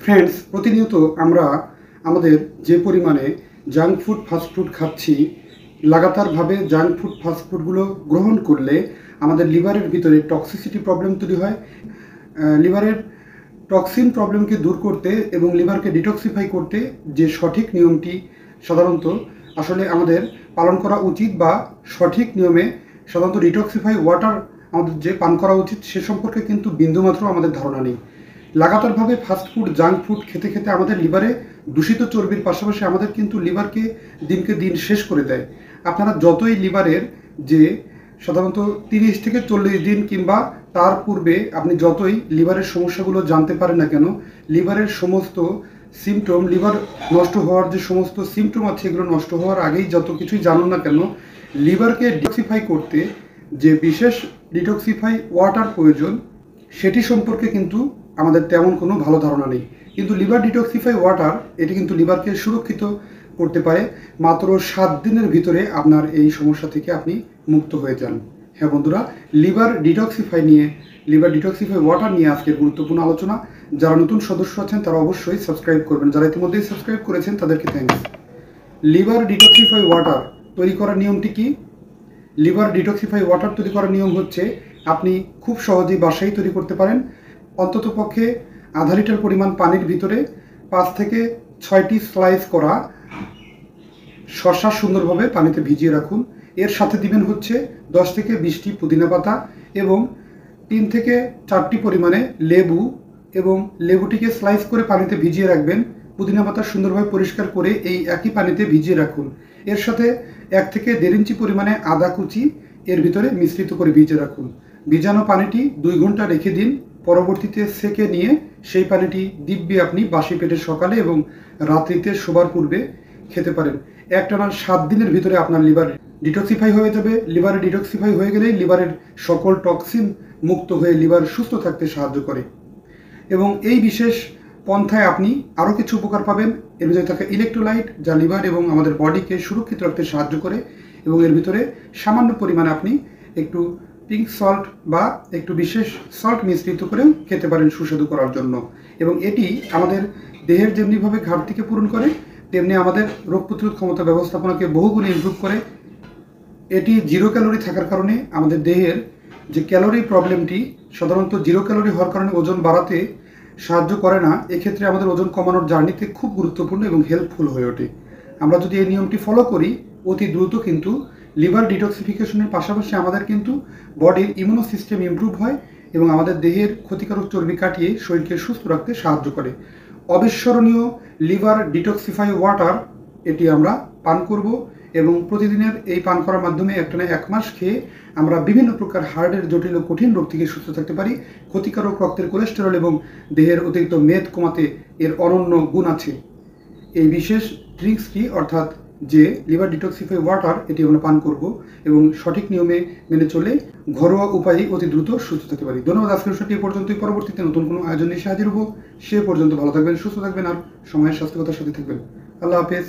Friends, প্রতিনিয়ত আমরা আমাদের যে পরিমাণে জাঙ্ক ফুড ফাস্টফুড খাচ্ছি, লাগাতারভাবে জাঙ্ক ফুড ফাস্টফুডগুলো গ্রহণ করলে আমাদের লিভারের ভিতরে টক্সিসিটি প্রবলেম তৈরি হয়। লিভারের টক্সিন প্রবলেমকে দূর করতে এবং লিভারকে ডিটক্সিফাই করতে যে সঠিক নিয়মটি সাধারণত আসলে আমাদের পালন করা উচিত, বা সঠিক নিয়মে সাধারণত ডিটক্সিফাই ওয়াটার আমাদের যে পান করা উচিত সে সম্পর্কে কিন্তু বিন্দুমাত্র আমাদের ধারণা নেই। লাগাতারভাবে ফাস্টফুড জাঙ্ক ফুড খেতে খেতে আমাদের লিভারে দূষিত চর্বির পাশাপাশি আমাদের কিন্তু লিভারকে দিনকে দিন শেষ করে দেয়। আপনারা যতই লিভারের যে সাধারণত 30 থেকে 40 দিন কিংবা তার পূর্বে আপনি যতই লিভারের সমস্যাগুলো জানতে পারেন না কেন, লিভারের সমস্ত সিমটম, লিভার নষ্ট হওয়ার যে সমস্ত সিমটম আছে এগুলো নষ্ট হওয়ার আগেই যত কিছুই জানুন না কেন, লিভারকে ডিটক্সিফাই করতে যে বিশেষ ডিটক্সিফাই ওয়াটার প্রয়োজন সেটি সম্পর্কে কিন্তু আমাদের তেমন কোনো ভালো ধারণা নেই। কিন্তু লিভার ডিটক্সিফাই ওয়াটার এটি কিন্তু লিভারকে সুরক্ষিত করতে পারে। মাত্র 7 দিনের ভিতরে আপনার এই সমস্যা থেকে আপনি মুক্ত হয়ে যান। হ্যাঁ বন্ধুরা, লিভার ডিটক্সিফাই ওয়াটার নিয়ে আজকের গুরুত্বপূর্ণ আলোচনা। যারা নতুন সদস্য আছেন তারা অবশ্যই সাবস্ক্রাইব করবেন, যারা ইতিমধ্যেই সাবস্ক্রাইব করেছেন তাদেরকে থ্যাঙ্কস। লিভার ডিটক্সিফাই ওয়াটার তৈরি করার নিয়মটি কি? লিভার ডিটক্সিফাই ওয়াটার তৈরি করার নিয়ম হচ্ছে, আপনি খুব সহজেই বাসায় তৈরি করতে পারেন। অন্ততপক্ষে আধা লিটার পরিমাণ পানির ভিতরে 5 থেকে 6টি স্লাইস করা শসা সুন্দরভাবে পানিতে ভিজিয়ে রাখুন। এর সাথে দিবেন হচ্ছে 10 থেকে 20টি পুদিনা পাতা এবং 3 থেকে 4টি পরিমাণে লেবু, এবং লেবুটিকে স্লাইস করে পানিতে ভিজিয়ে রাখবেন। পুদিনা পাতা সুন্দরভাবে পরিষ্কার করে এই একই পানিতে ভিজিয়ে রাখুন। এর সাথে 1 থেকে 1.5 ইঞ্চি পরিমাণে আদা কুচি এর ভিতরে মিশ্রিত করে ভিজিয়ে রাখুন। ভিজানো পানিটি 2 ঘন্টা রেখে দিন। পরবর্তীতে সেকে নিয়ে সেই পানিটি দিব্যি আপনি বাসি পেটে সকালে এবং রাত্রিতে শোবার পূর্বে খেতে পারেন। একটানা 7 দিনের ভিতরে আপনার লিভার ডিটক্সিফাই হয়ে যাবে। লিভারে ডিটক্সিফাই হয়ে গেলেই লিভারের সকল টক্সিন মুক্ত হয়ে লিভার সুস্থ থাকতে সাহায্য করে। এবং এই বিশেষ পন্থায় আপনি আরও কিছু উপকার পাবেন। এর ভিতরে থাকে ইলেকট্রোলাইট, যা লিভার এবং আমাদের বডিকে সুরক্ষিত রাখতে সাহায্য করে। এবং এর ভিতরে সামান্য পরিমাণে আপনি একটু পিঙ্ক সল্ট বা একটু বিশেষ সল্ট মিশ্রিত করেও খেতে পারেন সুস্বাদু করার জন্য। এবং এটি আমাদের দেহের যেমনিভাবে ঘাটতিকে পূরণ করে, তেমনি আমাদের রোগ প্রতিরোধ ক্ষমতা ব্যবস্থাপনাকে বহুগুণে ইমপ্রুভ করে। এটি 0 ক্যালোরি থাকার কারণে আমাদের দেহের যে ক্যালোরি প্রবলেমটি সাধারণত 0 ক্যালোরি হওয়ার কারণে ওজন বাড়াতে সাহায্য করে না। এক্ষেত্রে আমাদের ওজন কমানোর জার্নিতে খুব গুরুত্বপূর্ণ এবং হেল্পফুল হয়ে ওঠে। আমরা যদি এই নিয়মটি ফলো করি, অতি দ্রুত কিন্তু লিভার ডিটক্সিফিকেশনের পাশাপাশি আমাদের কিন্তু বডির ইমিউনো সিস্টেম ইমপ্রুভ হয় এবং আমাদের দেহের ক্ষতিকারক চর্বি কাটিয়ে শরীরকে সুস্থ রাখতে সাহায্য করে। অবিস্মরণীয় লিভার ডিটক্সিফাই ওয়াটার এটি আমরা পান করব এবং প্রতিদিনের এই পান করার মাধ্যমে একটানা 1 মাস খেয়ে আমরা বিভিন্ন প্রকার হার্টের জটিল ও কঠিন রোগ থেকে সুস্থ থাকতে পারি। ক্ষতিকারক রক্তের কোলেস্টেরল এবং দেহের অতিরিক্ত মেদ কমাতে এর অনন্য গুণ আছে। এই বিশেষ ড্রিঙ্কসটি অর্থাৎ যে লিভার ডিটক্সিফাই ওয়াটার এটি আমরা পান করব এবং সঠিক নিয়মে মেনে চলে ঘরোয়া উপায়ে অতি দ্রুত সুস্থ থাকতে পারি। ধন্যবাদ। আজকের বিষয়টি এ পর্যন্তই। পরবর্তীতে নতুন কোনো আয়োজন নিয়ে হাজির হব। সে পর্যন্ত ভালো থাকবেন, সুস্থ থাকবেন আর সময়ের স্বাস্থ্যকতার সাথে থাকবেন। আল্লাহ হাফেজ।